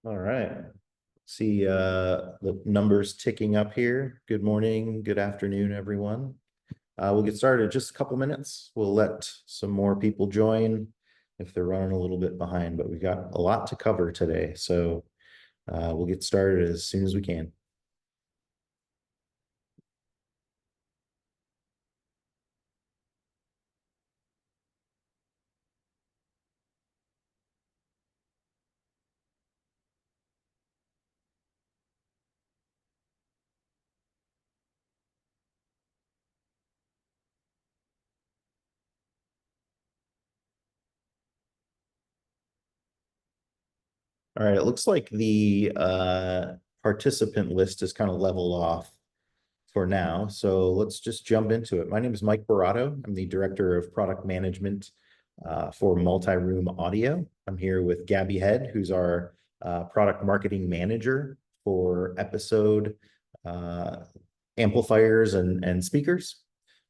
All right. See the numbers ticking up here. Good morning, good afternoon, everyone. We'll get started in just a couple minutes. We'll let some more people join if they're running a little bit behind, but we've got a lot to cover today. So we'll get started as soon as we can. All right, it looks like the participant list is kind of leveled off for now. So let's just jump into it. My name is Mike Barato. I'm the Director of Product Management for Multi-Room Audio. I'm here with Gabby Head, who's our Product Marketing Manager for episode amplifiers and speakers.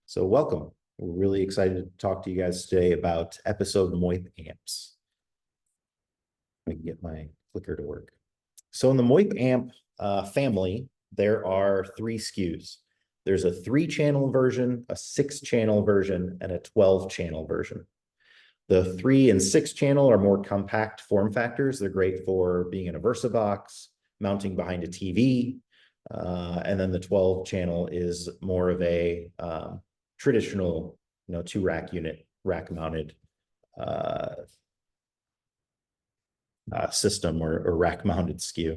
So welcome. We're really excited to talk to you guys today about episode MoIP Amps. I can get my clicker to work. So in the MoIP Amp family, there are 3 SKUs. There's a 3-channel version, a 6-channel version, and a 12-channel version. The 3 and 6-channel are more compact form factors. They're great for being in a VersaBox, mounting behind a TV. And then the 12-channel is more of a traditional, 2-rack unit, rack-mounted system or rack-mounted SKU.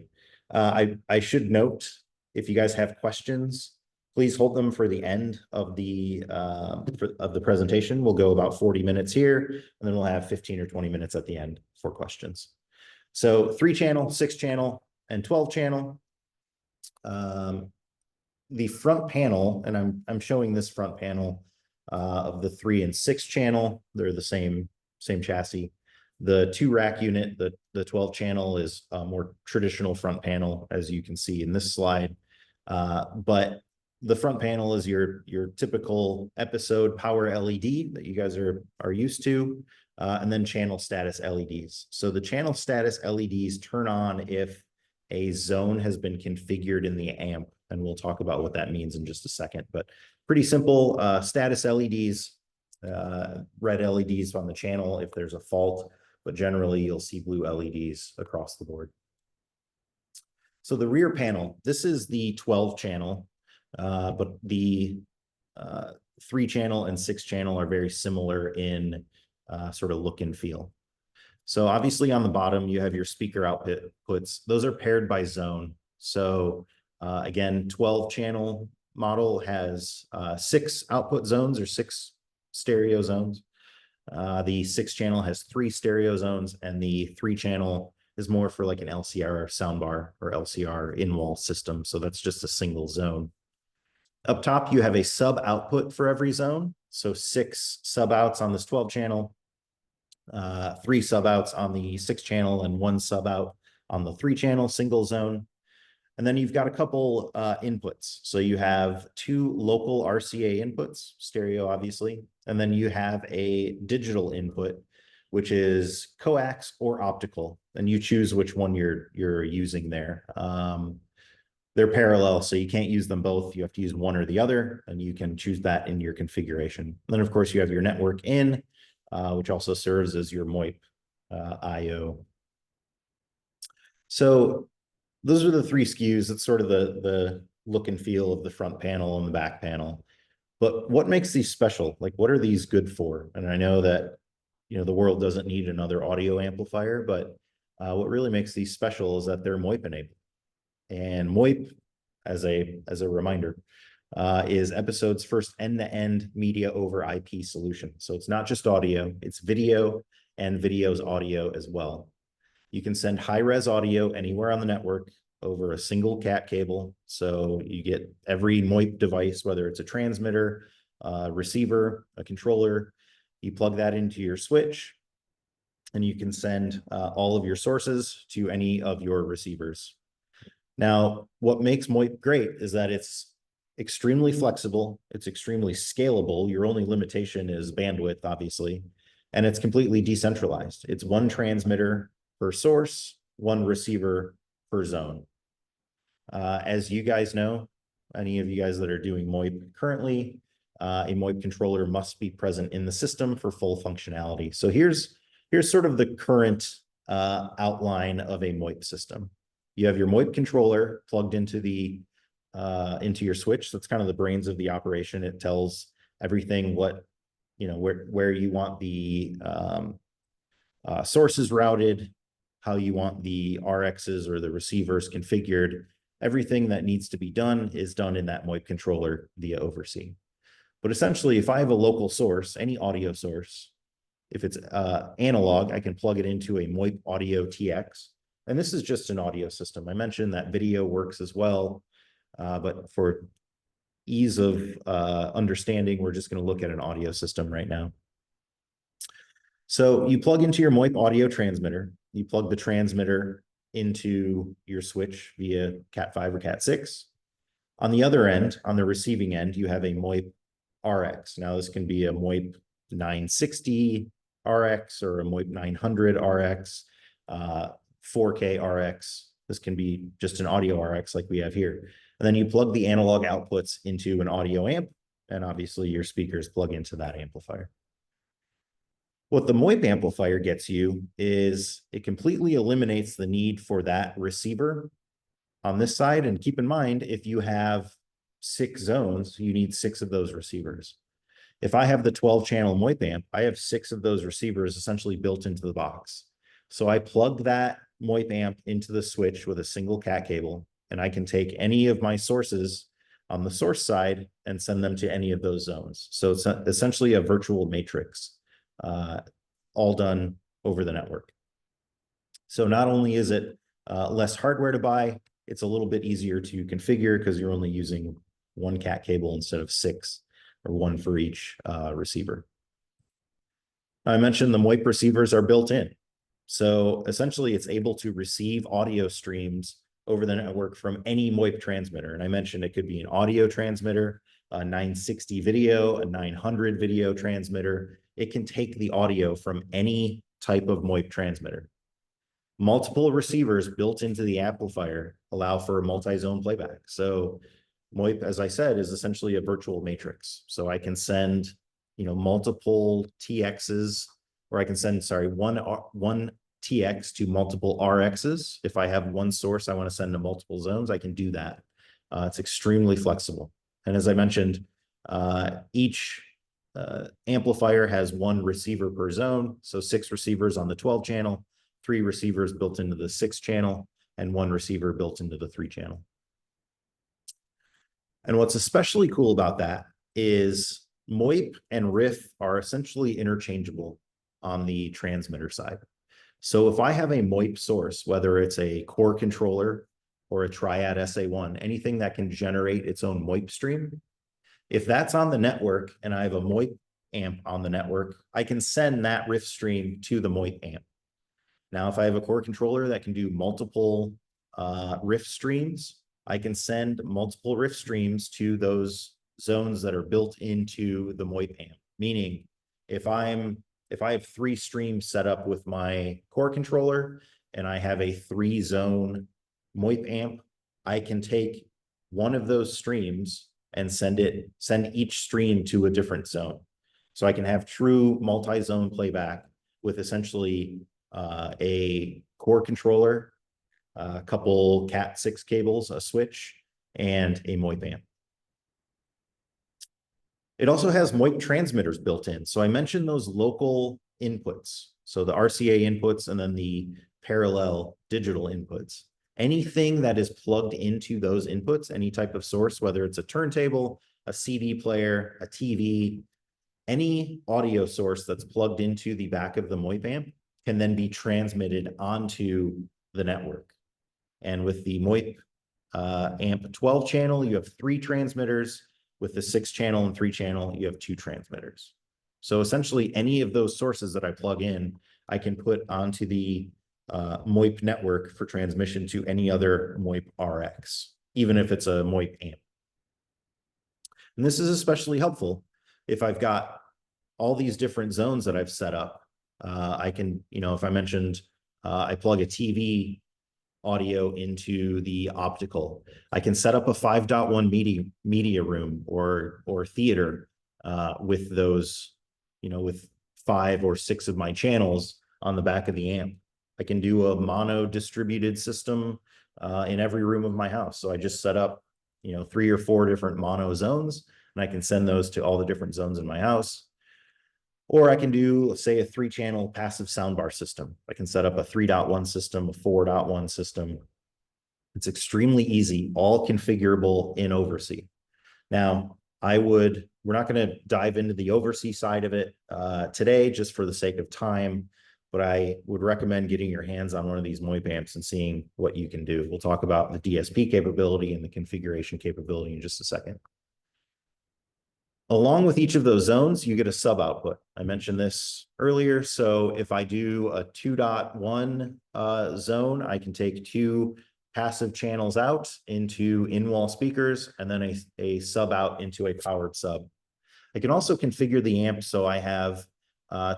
I should note, if you guys have questions, please hold them for the end of the presentation. We'll go about 40 minutes here, and then we'll have 15 or 20 minutes at the end for questions. So 3-channel, 6-channel, and 12-channel. The front panel, and I'm showing this front panel of the 3 and 6-channel. They're the same chassis. The 2-rack unit, the 12-channel, is a more traditional front panel, as you can see in this slide. But the front panel is your typical episode power LED that you guys are used to, and then channel status LEDs. So the channel status LEDs turn on if a zone has been configured in the amp, and we'll talk about what that means in just a second. But pretty simple status LEDs, red LEDs on the channel if there's a fault, but generally you'll see blue LEDs across the board. So the rear panel, this is the 12-channel, but the 3-channel and 6-channel are very similar in sort of look and feel. So obviously on the bottom, you have your speaker outputs. Those are paired by zone. So again, 12-channel model has 6 output zones or 6 stereo zones. The 6-channel has 3 stereo zones, and the 3-channel is more for like an LCR soundbar or LCR in-wall system. So that's just a single zone. Up top, you have a sub output for every zone. So 6 sub outs on this 12-channel, 3 sub outs on the 6-channel, and 1 sub out on the 3-channel single zone. And then you've got a couple inputs. So you have 2 local RCA inputs, stereo obviously, and then you have a digital input, which is coax or optical, and you choose which one you're using there. They're parallel, so you can't use them both. You have to use one or the other, and you can choose that in your configuration. And then, of course, you have your network in, which also serves as your MoIP I/O. So those are the 3 SKUs. It's sort of the look and feel of the front panel and the back panel. But what makes these special? Like, what are these good for? And I know that, the world doesn't need another audio amplifier, but what really makes these special is that they're MoIP enabled. And MoIP, as a reminder, is Episode's first end-to-end media over IP solution. So it's not just audio, it's video, and video's audio as well. You can send high-res audio anywhere on the network over a single cat cable. So you get every MoIP device, whether it's a transmitter, a receiver, a controller, you plug that into your switch, and you can send all of your sources to any of your receivers. Now, what makes MoIP great is that it's extremely flexible, it's extremely scalable. Your only limitation is bandwidth, obviously, and it's completely decentralized. It's one transmitter per source, one receiver per zone. As you guys know, any of you guys that are doing MoIP currently, a MoIP controller must be present in the system for full functionality. So here's sort of the current outline of a MoIP system. You have your MoIP controller plugged into your switch. That's kind of the brains of the operation. It tells everything what, where you want the sources routed, how you want the RXs or the receivers configured. Everything that needs to be done is done in that MoIP controller via OvrC. But essentially, if I have a local source, any audio source, if it's analog, I can plug it into a MoIP Audio TX. And this is just an audio system. I mentioned that video works as well, but for ease of understanding, we're just going to look at an audio system right now. So you plug into your MoIP audio transmitter. You plug the transmitter into your switch via Cat5 or Cat6. On the other end, on the receiving end, you have a MoIP RX. Now, this can be a MoIP 960 RX or a MoIP 900 RX, 4K RX. This can be just an audio RX like we have here. And then you plug the analog outputs into an audio amp, and obviously your speakers plug into that amplifier. What the MoIP amplifier gets you is it completely eliminates the need for that receiver on this side. And keep in mind, if you have 6 zones, you need 6 of those receivers. If I have the 12-channel MoIP amp, I have 6 of those receivers essentially built into the box. So I plug that MoIP amp into the switch with a single cat cable, and I can take any of my sources on the source side and send them to any of those zones. So it's essentially a virtual matrix, all done over the network. So not only is it less hardware to buy, it's a little bit easier to configure because you're only using 1 cat cable instead of 6, or 1 for each receiver. I mentioned the MoIP receivers are built in. So essentially, it's able to receive audio streams over the network from any MoIP transmitter. And I mentioned it could be an audio transmitter, a 960 video, a 900 video transmitter. It can take the audio from any type of MoIP transmitter. Multiple receivers built into the amplifier allow for multi-zone playback. So MoIP, as I said, is essentially a virtual matrix. So I can send, multiple TXs, or I can send, one TX to multiple RXs. If I have one source I want to send to multiple zones, I can do that. It's extremely flexible. And as I mentioned, each amplifier has 1 receiver per zone. So 6 receivers on the 12 channel, 3 receivers built into the 6 channel, and 1 receiver built into the 3 channel. And what's especially cool about that is MoIP and Ryff are essentially interchangeable on the transmitter side. So if I have a MoIP source, whether it's a core controller or a Triad SA1, anything that can generate its own MoIP stream, if that's on the network and I have a MoIP amp on the network, I can send that Ryff stream to the MoIP amp. Now, if I have a core controller that can do multiple Ryff streams, I can send multiple Ryff streams to those zones that are built into the MoIP amp. Meaning, if I have 3 streams set up with my core controller and I have a 3-zone MoIP amp, I can take one of those streams and send each stream to a different zone. So I can have true multi-zone playback with essentially a core controller, a couple Cat6 cables, a switch, and a MoIP amp. It also has MoIP transmitters built in. So I mentioned those local inputs. So the RCA inputs and then the parallel digital inputs. Anything that is plugged into those inputs, any type of source, whether it's a turntable, a CD player, a TV, any audio source that's plugged into the back of the MoIP amp can then be transmitted onto the network. And with the MoIP amp 12 channel, you have 3 transmitters. With the 6 channel and 3 channel, you have 2 transmitters. So essentially, any of those sources that I plug in, I can put onto the MoIP network for transmission to any other MoIP RX, even if it's a MoIP amp. And this is especially helpful if I've got all these different zones that I've set up. I can, if I mentioned I plug a TV audio into the optical. I can set up a 5.1 media room or theater with those, with 5 or 6 of my channels on the back of the amp. I can do a mono distributed system in every room of my house. So I just set up, 3 or 4 different mono zones, and I can send those to all the different zones in my house. Or I can do, let's say, a 3-channel passive soundbar system. I can set up a 3.1 system, a 4.1 system. It's extremely easy, all configurable in Oversee. Now, we're not going to dive into the Oversee side of it today, just for the sake of time, but I would recommend getting your hands on one of these MoIP amps and seeing what you can do. We'll talk about the DSP capability and the configuration capability in just a second. Along with each of those zones, you get a sub output. I mentioned this earlier. So if I do a 2.1 zone, I can take 2 passive channels out into in-wall speakers and then a sub out into a powered sub. I can also configure the amp so I have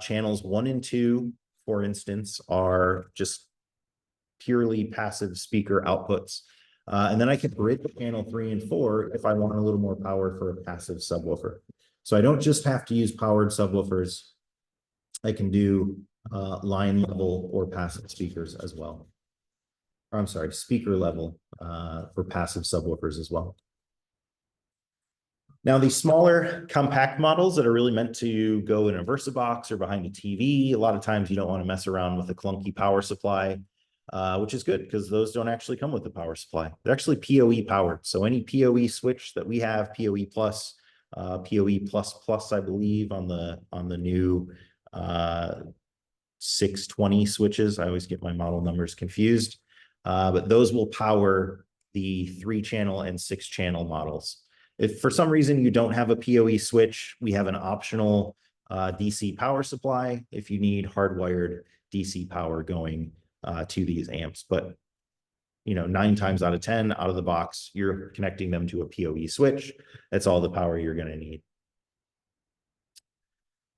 channels 1 and 2, for instance, are just purely passive speaker outputs. And then I can bridge channel 3 and 4 if I want a little more power for a passive subwoofer. So I don't just have to use powered subwoofers. I can do line level or passive speakers as well. Or, I'm sorry, speaker level for passive subwoofers as well. Now, these smaller compact models that are really meant to go in a VersaBox or behind a TV, a lot of times you don't want to mess around with a clunky power supply. Which is good because those don't actually come with the power supply. They're actually PoE powered. So any PoE switch that we have, PoE plus, PoE plus plus, I believe, on the new 620 switches. I always get my model numbers confused, but those will power the 3-channel and 6-channel models. If for some reason you don't have a PoE switch, we have an optional DC power supply if you need hardwired DC power going to these amps. But 9 times out of 10 out of the box, you're connecting them to a PoE switch. That's all the power you're going to need.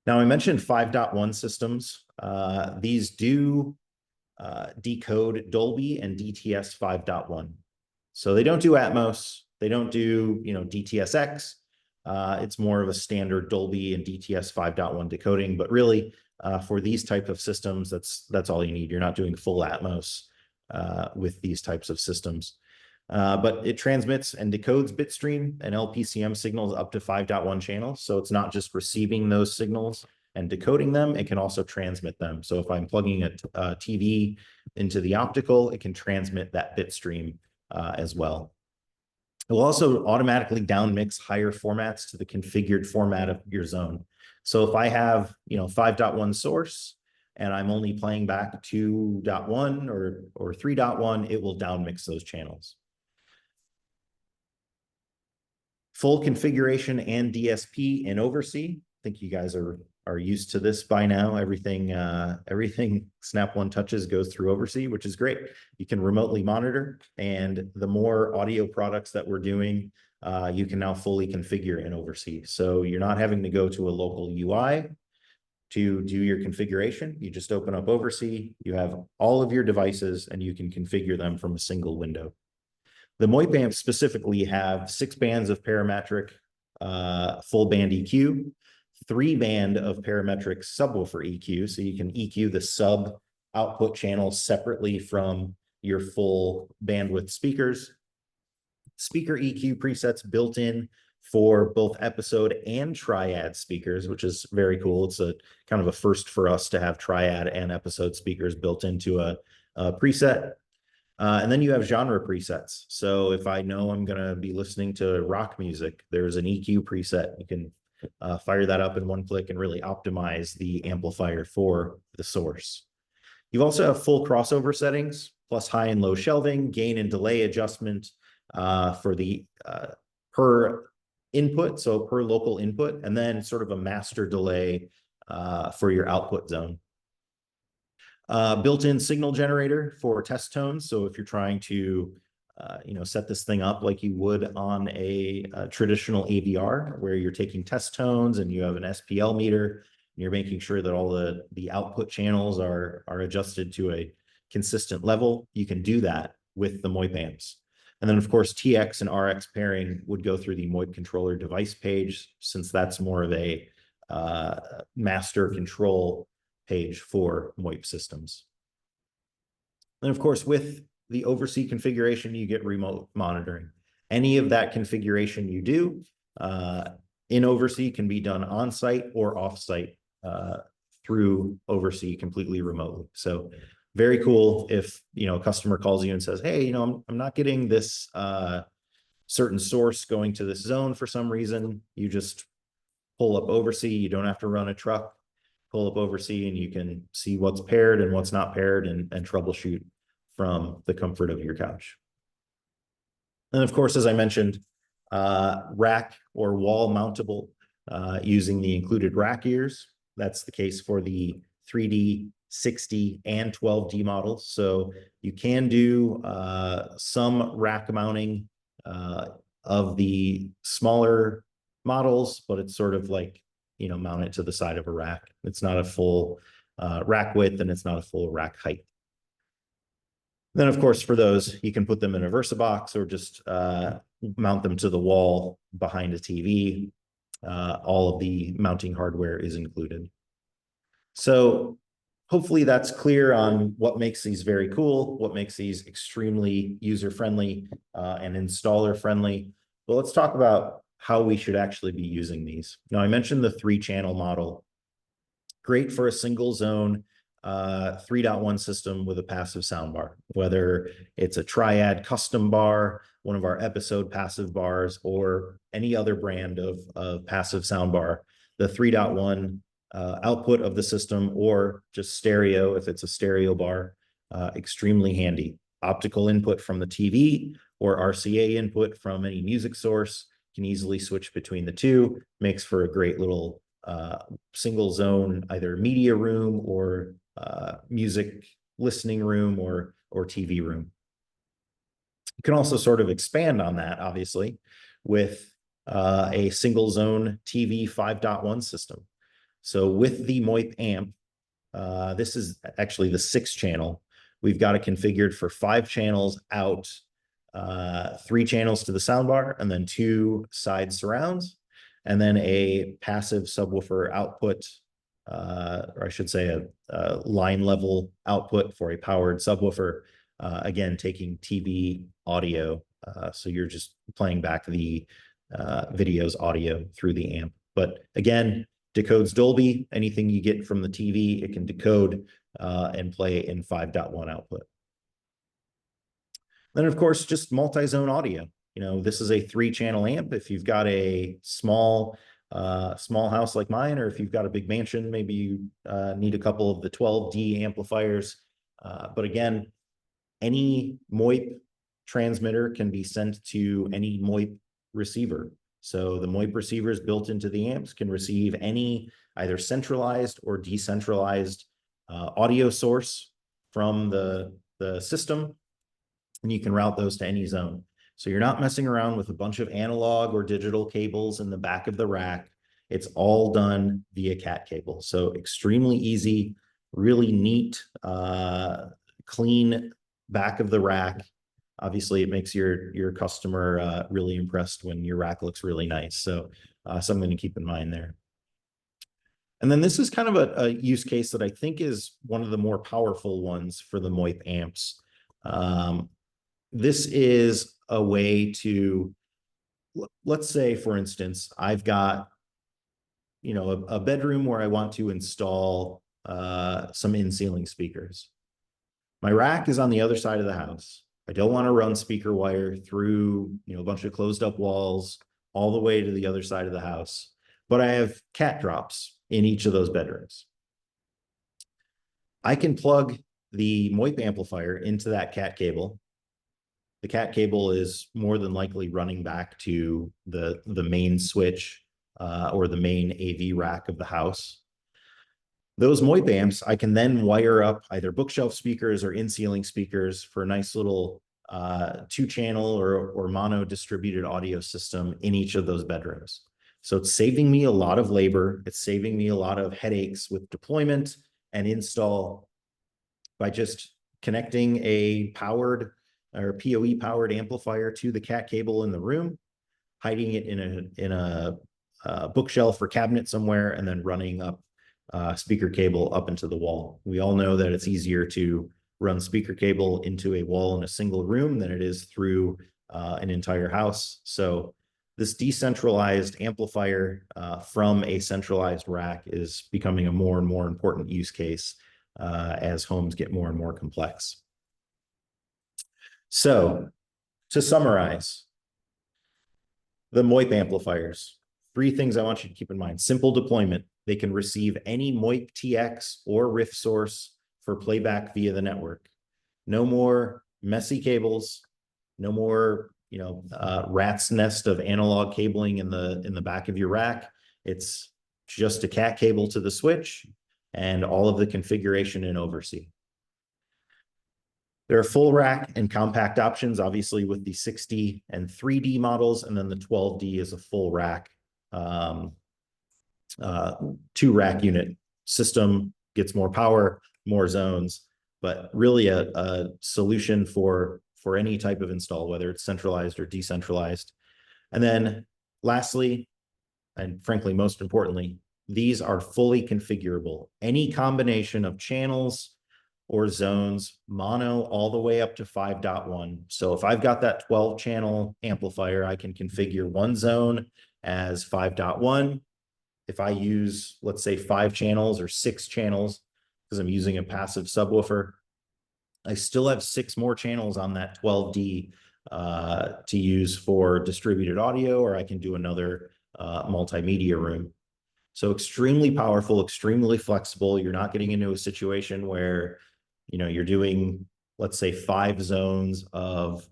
Now, I mentioned 5.1 systems. These do decode Dolby and DTS 5.1. So they don't do Atmos. They don't do DTSX. It's more of a standard Dolby and DTS 5.1 decoding, but really for these type of systems, that's all you need. You're not doing full Atmos with these types of systems. But it transmits and decodes bitstream and LPCM signals up to 5.1 channels. So it's not just receiving those signals and decoding them, it can also transmit them. So if I'm plugging a TV into the optical, it can transmit that bitstream as well. It will also automatically downmix higher formats to the configured format of your zone. So if I have, 5.1 source and I'm only playing back 2.1 or 3.1, it will downmix those channels. Full configuration and DSP in Oversee. I think you guys are used to this by now. Everything Snap One touches goes through Oversee, which is great. You can remotely monitor, and the more audio products that we're doing, you can now fully configure in Oversee. So you're not having to go to a local UI to do your configuration. You just open up Oversee, you have all of your devices, and you can configure them from a single window. The MoIP amps specifically have 6 bands of parametric full band EQ, 3 band of parametric subwoofer EQ, so you can EQ the sub output channels separately from your full bandwidth speakers. Speaker EQ presets built in for both episode and triad speakers, which is very cool. It's a kind of a first for us to have triad and episode speakers built into a preset. And then you have genre presets. So if I know I'm going to be listening to rock music, there's an EQ preset. You can fire that up in one click and really optimize the amplifier for the source. You also have full crossover settings, plus high and low shelving, gain and delay adjustment for the per input, so per local input, and then sort of a master delay for your output zone. Built-in signal generator for test tones. So if you're trying to, set this thing up like you would on a traditional AVR, where you're taking test tones and you have an SPL meter, and you're making sure that all the output channels are adjusted to a consistent level, you can do that with the MoIP amps. And then, of course, TX and RX pairing would go through the MoIP controller device page, since that's more of a master control page for MoIP systems. And of course, with the oversee configuration, you get remote monitoring. Any of that configuration you do in oversee can be done on site or off site through oversee completely remotely. So very cool if, you know, a customer calls you and says, hey, you know, I'm not getting this certain source going to this zone for some reason. You just pull up oversee. You don't have to run a truck. Pull up oversee and you can see what's paired and what's not paired, and troubleshoot from the comfort of your couch. And of course, as I mentioned, rack or wall mountable using the included rack ears. That's the case for the 3D, 6D, and 12D models. So you can do some rack mounting of the smaller models, but it's sort of like, you know, mount it to the side of a rack. It's not a full rack width, and it's not a full rack height. Then, of course, for those, you can put them in a VersaBox or just mount them to the wall behind a TV. All of the mounting hardware is included. So hopefully that's clear on what makes these very cool, what makes these extremely user-friendly and installer-friendly. But let's talk about how we should actually be using these. Now, I mentioned the 3-channel model. Great for a single zone 3.1 system with a passive soundbar, whether it's a Triad custom bar, one of our episode passive bars, or any other brand of passive soundbar. The 3.1 output of the system, or just stereo if it's a stereo bar, extremely handy. Optical input from the TV or RCA input from any music source, can easily switch between the two, makes for a great little single zone, either media room or music listening room or TV room. You can also sort of expand on that, obviously, with a single zone TV 5.1 system. So with the MoIP amp, this is actually the 6-channel. We've got it configured for 5 channels out, 3 channels to the soundbar, and then 2 side surrounds, and then a passive subwoofer output, or I should say a line level output for a powered subwoofer, again, taking TV audio. So you're just playing back the video's audio through the amp. But again, decodes Dolby. Anything you get from the TV, it can decode and play in 5.1 output. Then, of course, just multi-zone audio. You know, this is a 3-channel amp. If you've got a small house like mine, or if you've got a big mansion, maybe you need a couple of the 12D amplifiers. But again, any MoIP transmitter can be sent to any MoIP receiver. So the MoIP receivers built into the amps can receive any either centralized or decentralized audio source from the system, and you can route those to any zone. So you're not messing around with a bunch of analog or digital cables in the back of the rack. It's all done via cat cable. So extremely easy, really neat, clean back of the rack. Obviously, it makes your customer really impressed when your rack looks really nice. So something to keep in mind there. And then this is kind of a use case that I think is one of the more powerful ones for the MoIP amps. This is a way to, let's say, for instance, I've got, you know, a bedroom where I want to install some in-ceiling speakers. My rack is on the other side of the house. I don't want to run speaker wire through, you know, a bunch of closed up walls all the way to the other side of the house, but I have cat drops in each of those bedrooms. I can plug the MoIP amplifier into that cat cable. The cat cable is more than likely running back to the main switch or the main AV rack of the house. Those MoIP amps, I can then wire up either bookshelf speakers or in-ceiling speakers for a nice little 2-channel or mono distributed audio system in each of those bedrooms. So it's saving me a lot of labor. It's saving me a lot of headaches with deployment and install by just connecting a powered or PoE powered amplifier to the cat cable in the room, hiding it in a bookshelf or cabinet somewhere, and then running up speaker cable up into the wall. We all know that it's easier to run speaker cable into a wall in a single room than it is through an entire house. So this decentralized amplifier from a centralized rack is becoming a more and more important use case as homes get more and more complex. So to summarize, the MoIP amplifiers, 3 things I want you to keep in mind. Simple deployment. They can receive any MoIP TX or Ryff source for playback via the network. No more messy cables, no more rat's nest of analog cabling in the back of your rack. It's just a cat cable to the switch and all of the configuration in oversee. There are full rack and compact options, obviously with the 6D and 3D models, and then the 12D is a full rack, 2-rack unit system, gets more power, more zones, but really a solution for any type of install, whether it's centralized or decentralized. And then lastly, and frankly, most importantly, these are fully configurable. Any combination of channels or zones, mono all the way up to 5.1. So if I've got that 12-channel amplifier, I can configure one zone as 5.1. If I use, let's say, 5 channels or 6 channels, because I'm using a passive subwoofer, I still have 6 more channels on that 12D to use for distributed audio, or I can do another multimedia room. So extremely powerful, extremely flexible. You're not getting into a situation where you're doing, let's say, 5 zones of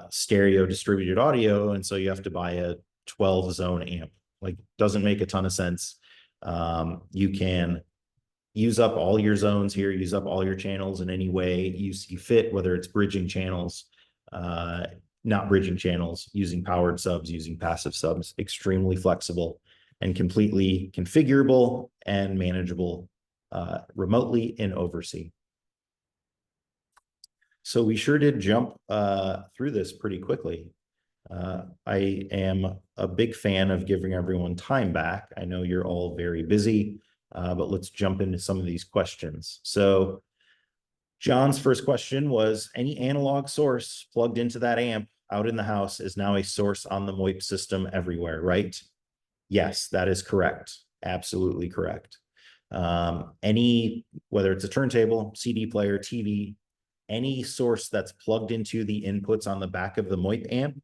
stereo distributed audio, and so you have to buy a 12-zone amp. Like, doesn't make a ton of sense. You can use up all your zones here, use up all your channels in any way you see fit, whether it's bridging channels, not bridging channels, using powered subs, using passive subs. Extremely flexible and completely configurable and manageable remotely in oversee. So we sure did jump through this pretty quickly. I am a big fan of giving everyone time back. I know you're all very busy, but let's jump into some of these questions. So John's first question was, any analog source plugged into that amp out in the house is now a source on the MoIP system everywhere, right? Yes, that is correct. Absolutely correct. Whether it's a turntable, CD player, TV, any source that's plugged into the inputs on the back of the MoIP amp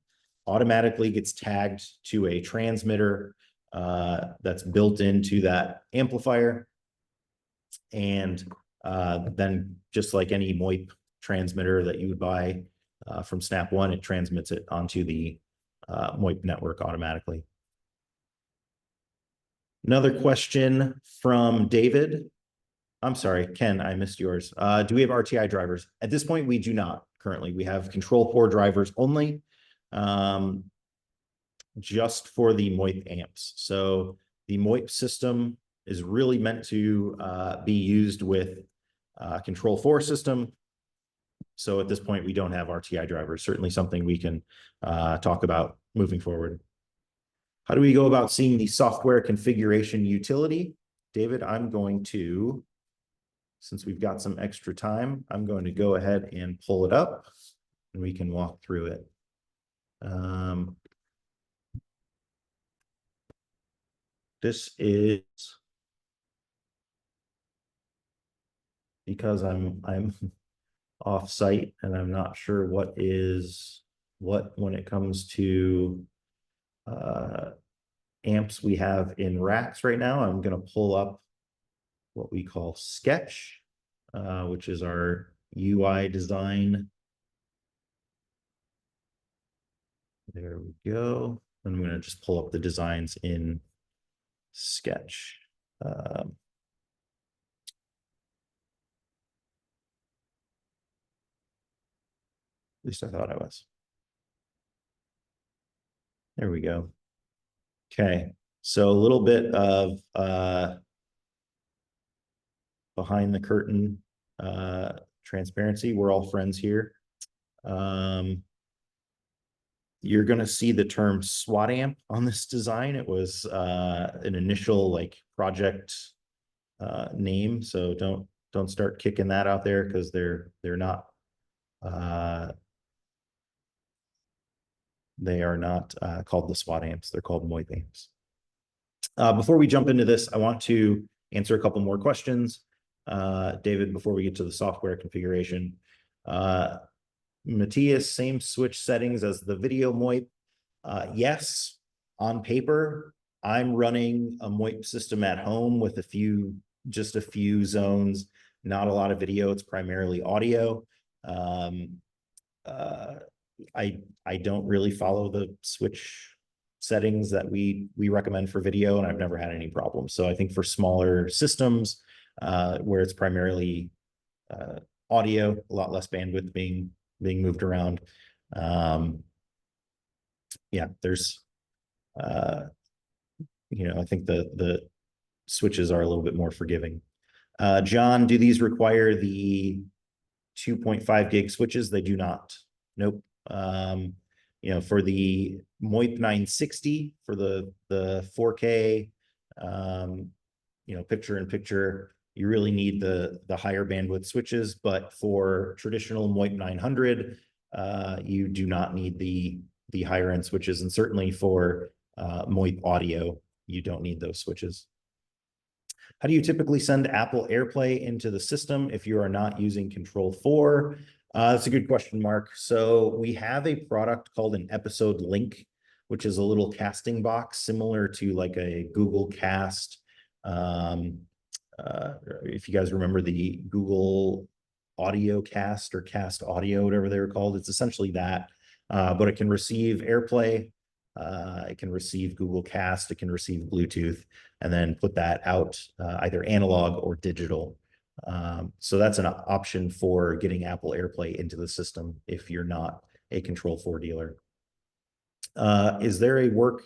automatically gets tagged to a transmitter that's built into that amplifier. And then just like any MoIP transmitter that you would buy from Snap One, it transmits it onto the MoIP network automatically. Another question from David. I'm sorry, Ken, I missed yours. Do we have RTI drivers? At this point, we do not currently. We have control-4 drivers only, just for the MoIP amps. So the MoIP system is really meant to be used with control-4 system. So at this point, we don't have RTI drivers. Certainly something we can talk about moving forward. How do we go about seeing the software configuration utility? David, I'm going to, since we've got some extra time, I'm going to go ahead and pull it up and we can walk through it. This is because I'm off site and I'm not sure what is what when it comes to amps we have in racks right now. I'm going to pull up what we call Sketch, which is our UI design. There we go. I'm going to just pull up the designs in Sketch. At least I thought I was. There we go. Okay, so a little bit of behind the curtain transparency. We're all friends here. You're going to see the term SWAT amp on this design. It was an initial like project name, so don't start kicking that out there because they're not they are not called the SWAT amps. They're called MoIP amps. Before we jump into this, I want to answer a couple more questions. David, before we get to the software configuration. Matthias, same switch settings as the video MoIP. Yes, on paper, I'm running a MoIP system at home with just a few zones, not a lot of video. It's primarily audio. I don't really follow the switch settings that we recommend for video, and I've never had any problems. So I think for smaller systems where it's primarily audio, a lot less bandwidth being moved around. Yeah, there's, I think the switches are a little bit more forgiving. John, do these require the 2.5 gig switches? They do not. Nope. For the MoIP 960 for the 4K, picture-in-picture, you really need the higher bandwidth switches, but for traditional MoIP 900, you do not need the higher end switches, and certainly for MoIP audio, you don't need those switches. How do you typically send Apple AirPlay into the system if you are not using Control 4? That's a good question, Mark. So we have a product called an episode link, which is a little casting box similar to like a Google Cast. If you guys remember the Google Audio Cast or Cast Audio, whatever they were called, it's essentially that, but it can receive AirPlay, it can receive Google Cast, it can receive Bluetooth, and then put that out either analog or digital. So that's an option for getting Apple AirPlay into the system if you're not a Control 4 dealer. Is there work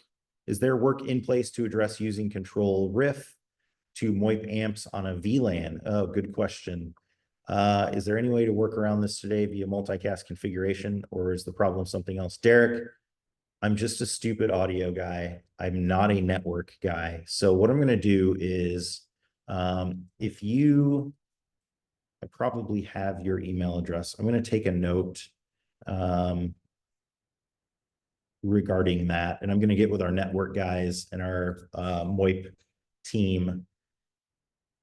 in place to address using Control Ryff to MoIP amps on a VLAN? Oh, good question. Is there any way to work around this today via multicast configuration, or is the problem something else? Derek, I'm just a stupid audio guy. I'm not a network guy. So what I'm going to do is, I probably have your email address. I'm going to take a note regarding that, and I'm going to get with our network guys and our MoIP team,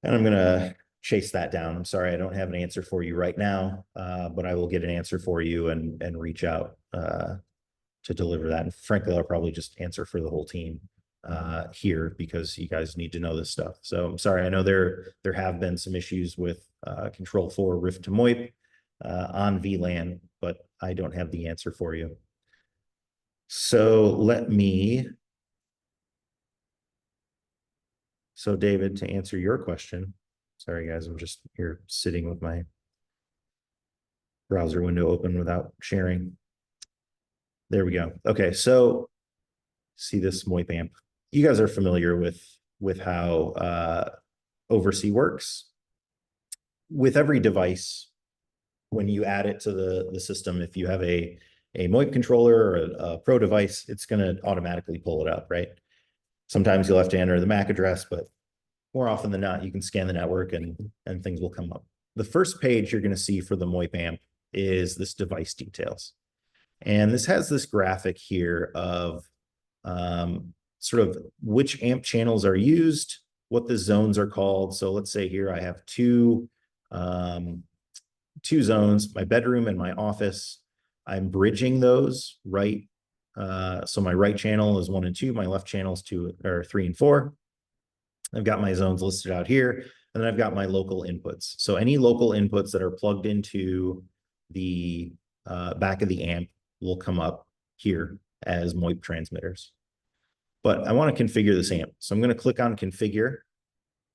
and I'm going to chase that down. I'm sorry, I don't have an answer for you right now, but I will get an answer for you and reach out to deliver that. And frankly, I'll probably just answer for the whole team here because you guys need to know this stuff. So I'm sorry, I know there have been some issues with Control 4 Ryff to MoIP on VLAN, but I don't have the answer for you. So David, to answer your question, sorry guys, I'm just here sitting with my browser window open without sharing. There we go. Okay, so see this MoIP amp. You guys are familiar with how Oversee works. With every device, when you add it to the system, if you have a MoIP controller or a pro device, it's going to automatically pull it up, right? Sometimes you'll have to enter the MAC address, but more often than not, you can scan the network and things will come up. The first page you're going to see for the MoIP amp is this device details. And this has this graphic here of sort of which amp channels are used, what the zones are called. So let's say here I have two zones, my bedroom and my office. I'm bridging those, right? So my right channel is 1 and 2, my left channel is 3 and 4. I've got my zones listed out here, and then I've got my local inputs. So any local inputs that are plugged into the back of the amp will come up here as MoIP transmitters. But I want to configure this amp. So I'm going to click on configure,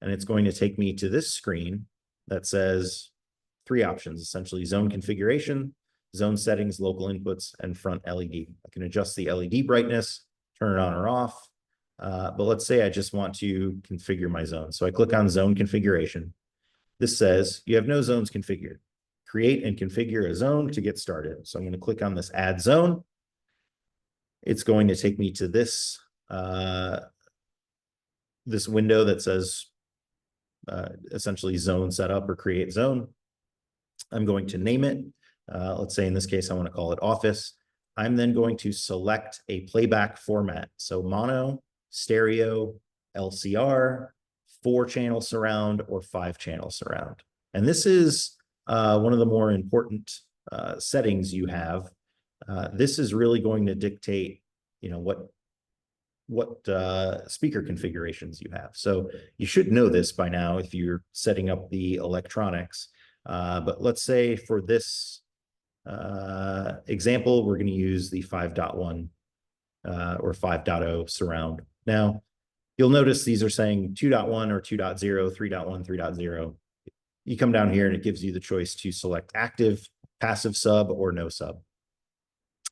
and it's going to take me to this screen that says 3 options, essentially zone configuration, zone settings, local inputs, and front LED. I can adjust the LED brightness, turn it on or off. But let's say I just want to configure my zone. So I click on zone configuration. This says you have no zones configured. create and configure a zone to get started. So I'm going to click on this add zone. It's going to take me to this, this window that says essentially zone setup or create zone. I'm going to name it. Let's say in this case, I want to call it office. I'm then going to select a playback format. So mono, stereo, LCR, 4-channel surround, or 5-channel surround. And this is one of the more important settings you have. This is really going to dictate, you know, what speaker configurations you have. So you should know this by now if you're setting up the electronics. But let's say for this example, we're going to use the 5.1 or 5.0 surround. Now, you'll notice these are saying 2.1 or 2.0, 3.1, 3.0. You come down here and it gives you the choice to select active, passive sub, or no sub.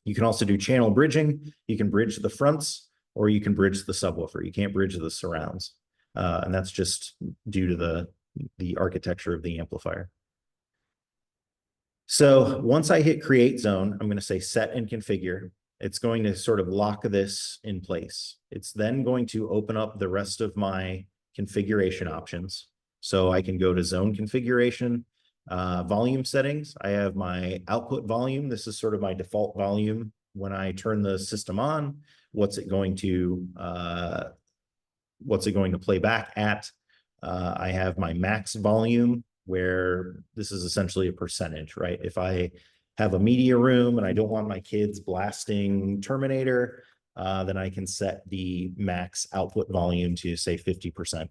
You can also do channel bridging. You can bridge the fronts, or you can bridge the subwoofer. You can't bridge the surrounds. And that's just due to the architecture of the amplifier. So once I hit create zone, I'm going to say set and configure. It's going to sort of lock this in place. It's then going to open up the rest of my configuration options. So I can go to zone configuration, volume settings. I have my output volume. This is sort of my default volume when I turn the system on. What's it going to play back at? I have my max volume, where this is essentially a percentage, right? If I have a media room and I don't want my kids blasting Terminator, then I can set the max output volume to say 50%.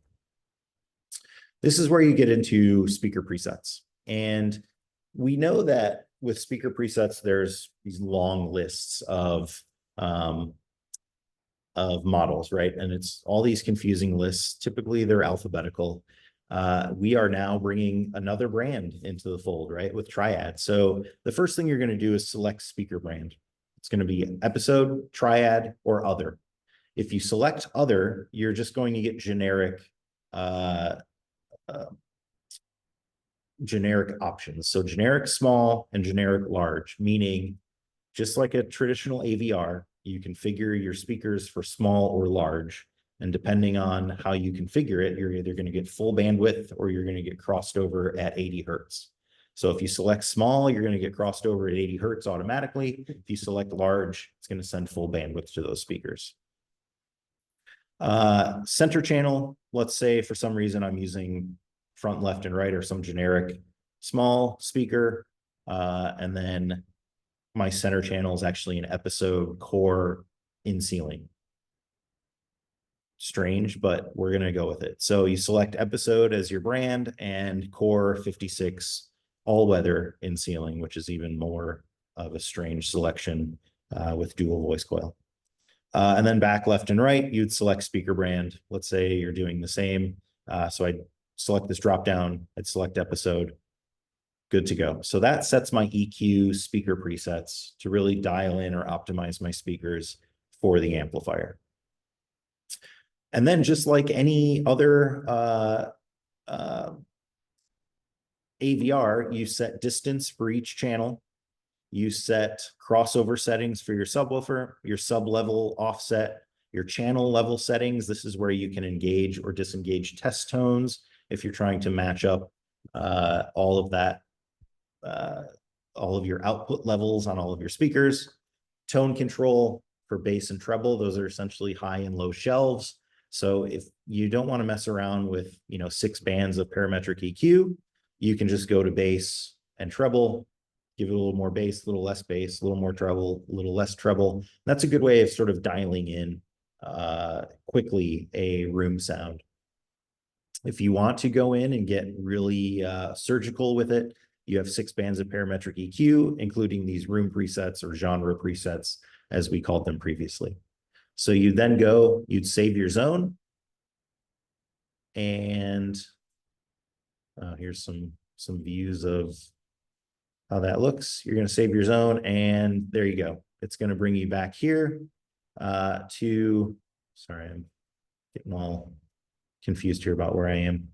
This is where you get into speaker presets. And we know that with speaker presets, there's these long lists of models, right? And it's all these confusing lists. Typically, they're alphabetical. We are now bringing another brand into the fold, right, with Triad. So the first thing you're going to do is select speaker brand. It's going to be episode, Triad, or other. If you select other, you're just going to get generic options. So generic small and generic large, meaning just like a traditional AVR, you configure your speakers for small or large. And depending on how you configure it, you're either going to get full bandwidth or you're going to get crossed over at 80 hertz. So if you select small, you're going to get crossed over at 80 hertz automatically. If you select large, it's going to send full bandwidth to those speakers. Center channel, let's say for some reason I'm using front, left, and right, or some generic small speaker. And then my center channel is actually an episode core in ceiling. Strange, but we're going to go with it. So you select episode as your brand and core 56 all weather in ceiling, which is even more of a strange selection with dual voice coil. And then back, left, and right, you'd select speaker brand. Let's say you're doing the same. So I'd select this drop down, I'd select episode, good to go. So that sets my EQ speaker presets to really dial in or optimize my speakers for the amplifier. And then just like any other AVR, you set distance for each channel. You set crossover settings for your subwoofer, your sub-level offset, your channel level settings. This is where you can engage or disengage test tones if you're trying to match up all of that, all of your output levels on all of your speakers. Tone control for bass and treble. Those are essentially high and low shelves. So if you don't want to mess around with, 6 bands of parametric EQ, you can just go to bass and treble, give it a little more bass, a little less bass, a little more treble, a little less treble. That's a good way of sort of dialing in quickly a room sound. If you want to go in and get really surgical with it, you have 6 bands of parametric EQ, including these room presets or genre presets, as we called them previously. So you then you'd save your zone. And here's some views of how that looks. You're going to save your zone, and there you go. It's going to bring you back here sorry, I'm getting all confused here about where I am.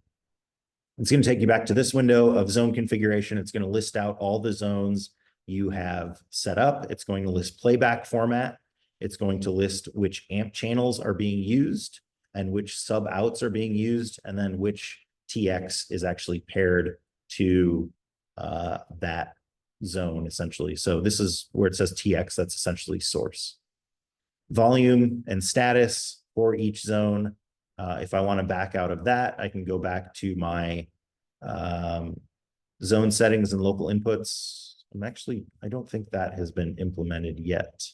It's going to take you back to this window of zone configuration. It's going to list out all the zones you have set up. It's going to list playback format. It's going to list which amp channels are being used and which sub outs are being used, and then which TX is actually paired to that zone, essentially. So this is where it says TX, that's essentially source. Volume and status for each zone. If I want to back out of that, I can go back to my zone settings and local inputs. I don't think that has been implemented yet.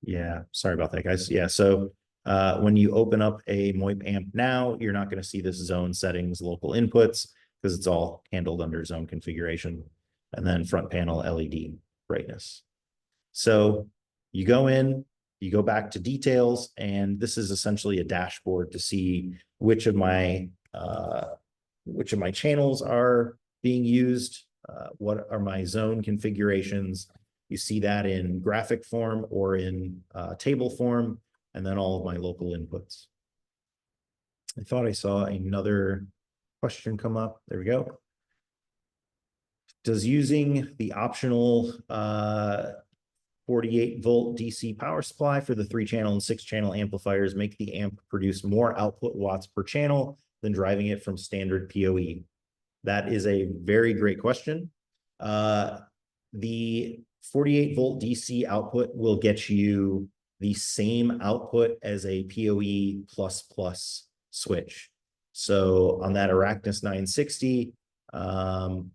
Yeah, sorry about that, guys. Yeah, so when you open up a MoIP amp now, you're not going to see this zone settings, local inputs, because it's all handled under zone configuration, and then front panel LED brightness. So you go in, you go back to details, and this is essentially a dashboard to see which of my channels are being used, what are my zone configurations. You see that in graphic form or in table form, and then all of my local inputs. I thought I saw another question come up. There we go. Does using the optional 48-volt DC power supply for the 3-channel and 6-channel amplifiers make the amp produce more output watts per channel than driving it from standard PoE? That is a very great question. The 48-volt DC output will get you the same output as a PoE++ switch. So on that Arachnus 960, outputs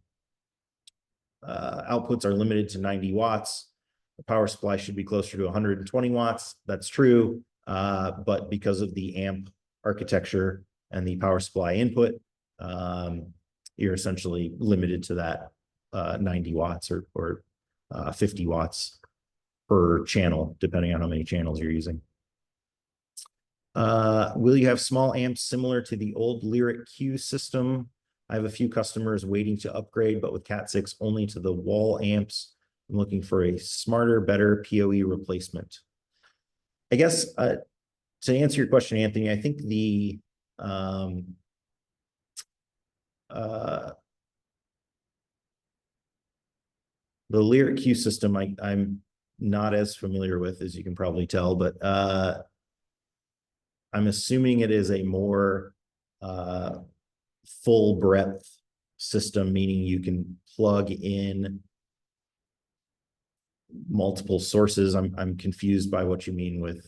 are limited to 90 watts. The power supply should be closer to 120 watts. That's true. But because of the amp architecture and the power supply input, you're essentially limited to that 90 watts or 50 watts per channel, depending on how many channels you're using. Will you have small amps similar to the old Lyric Q system? I have a few customers waiting to upgrade, but with Cat 6 only to the wall amps. I'm looking for a smarter, better PoE replacement. I guess to answer your question, Anthony, I think the Lyric Q system I'm not as familiar with, as you can probably tell, but I'm assuming it is a more full breadth system, meaning you can plug in multiple sources. I'm confused by what you mean with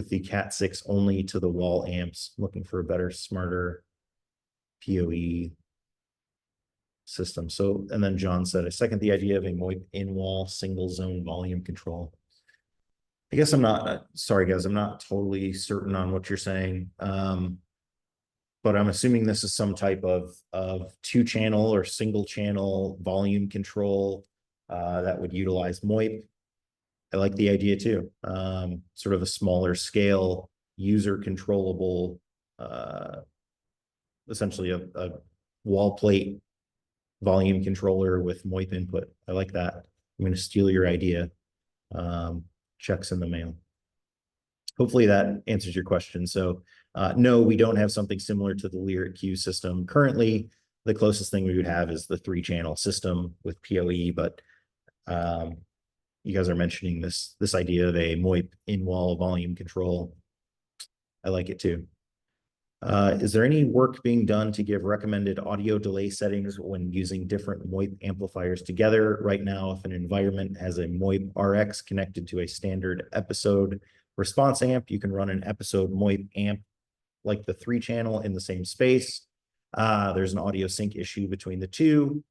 the Cat 6 only to the wall amps. I'm looking for a better, smarter PoE system. So, and then John said, I second the idea of a MoIP in-wall single zone volume control. I guess I'm not, sorry guys, I'm not totally certain on what you're saying. But I'm assuming this is some type of 2-channel or single channel volume control that would utilize MoIP. I like the idea too. Sort of a smaller scale, user controllable, essentially a wall plate volume controller with MoIP input. I like that. I'm going to steal your idea. Checks in the mail. Hopefully that answers your question. So no, we don't have something similar to the Lyric Q system. Currently, the closest thing we would have is the 3-channel system with PoE, but you guys are mentioning this idea of a MoIP in-wall volume control. I like it too. Is there any work being done to give recommended audio delay settings when using different MoIP amplifiers together? Right now, if an environment has a MoIP RX connected to a standard episode response amp, you can run an episode MoIP amp like the 3-channel in the same space. There's an audio sync issue between the two.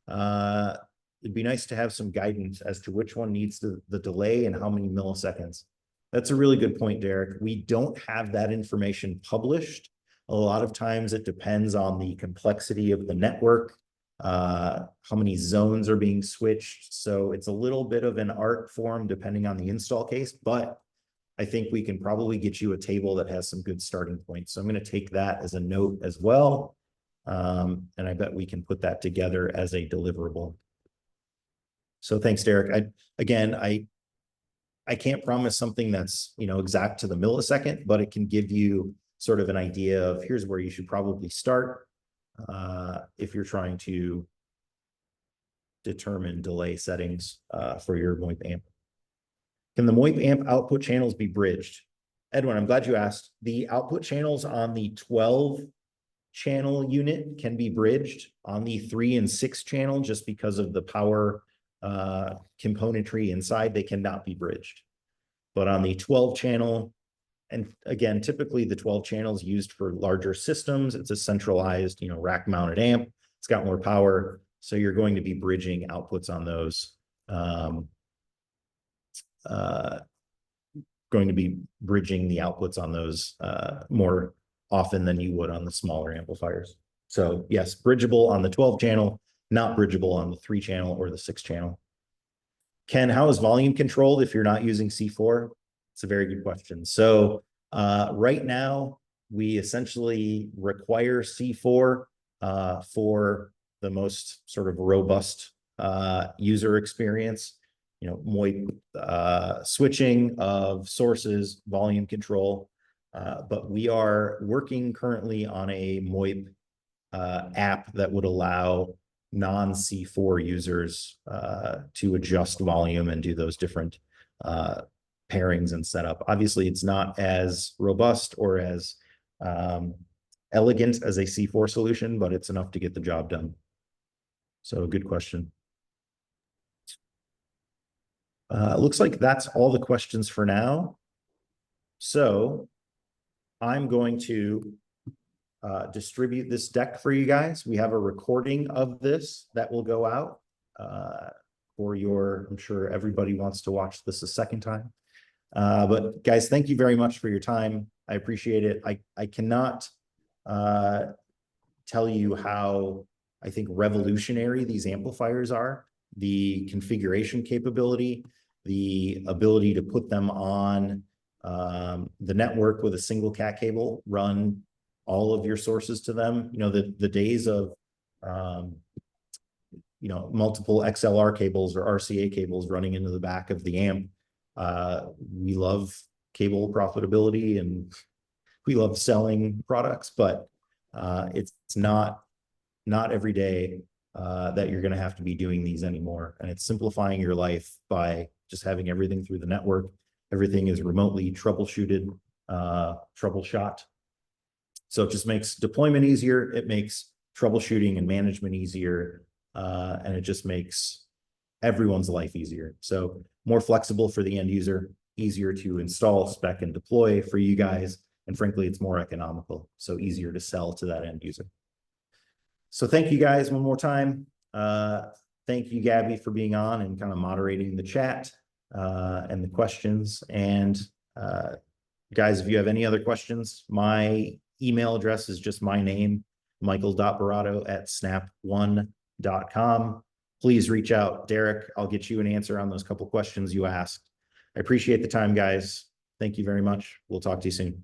It'd be nice to have some guidance as to which one needs the delay and how many milliseconds. That's a really good point, Derek. We don't have that information published. A lot of times it depends on the complexity of the network, how many zones are being switched. So it's a little bit of an art form depending on the install case, but I think we can probably get you a table that has some good starting points. So I'm going to take that as a note as well. And I bet we can put that together as a deliverable. So thanks, Derek. I I can't promise something that's, exact to the millisecond, but it can give you sort of an idea of here's where you should probably start if you're trying to determine delay settings for your MoIP amp. Can the MoIP amp output channels be bridged? Edwin, I'm glad you asked. The output channels on the 12 channel unit can be bridged. On the 3 and 6 channel, just because of the power componentry inside, they cannot be bridged. But on the 12 channel, and again, typically the 12 channels used for larger systems, it's a centralized, rack mounted amp. It's got more power. So you're going to be bridging outputs on those. Going to be bridging the outputs on those more often than you would on the smaller amplifiers. So yes, bridgeable on the 12 channel, not bridgeable on the 3 channel or the 6 channel. Ken, how is volume controlled if you're not using C4? It's a very good question. So right now, we essentially require C4 for the most sort of robust user experience. MoIP switching of sources, volume control. But we are working currently on a MoIP app that would allow non-C4 users to adjust volume and do those different pairings and setup. Obviously, it's not as robust or as elegant as a C4 solution, but it's enough to get the job done. So good question. Looks like that's all the questions for now. So I'm going to distribute this deck for you guys. We have a recording of this that will go out for your, I'm sure everybody wants to watch this a second time. But guys, thank you very much for your time. I appreciate it. I cannot tell you how I think revolutionary these amplifiers are. The configuration capability, the ability to put them on the network with a single cat cable, run all of your sources to them. The days of multiple XLR cables or RCA cables running into the back of the amp. We love cable profitability and we love selling products, but it's not every day that you're going to have to be doing these anymore. And it's simplifying your life by just having everything through the network. Everything is remotely troubleshot. So it just makes deployment easier. It makes troubleshooting and management easier. And it just makes everyone's life easier. So more flexible for the end user, easier to install, spec, and deploy for you guys. And frankly, it's more economical. So easier to sell to that end user. So thank you guys one more time. Thank you, Gabby, for being on and kind of moderating the chat and the questions. And guys, if you have any other questions, my email address is just my name, michael.barato@snap1.com. Please reach out, Derek. I'll get you an answer on those couple questions you asked. I appreciate the time, guys. Thank you very much. We'll talk to you soon.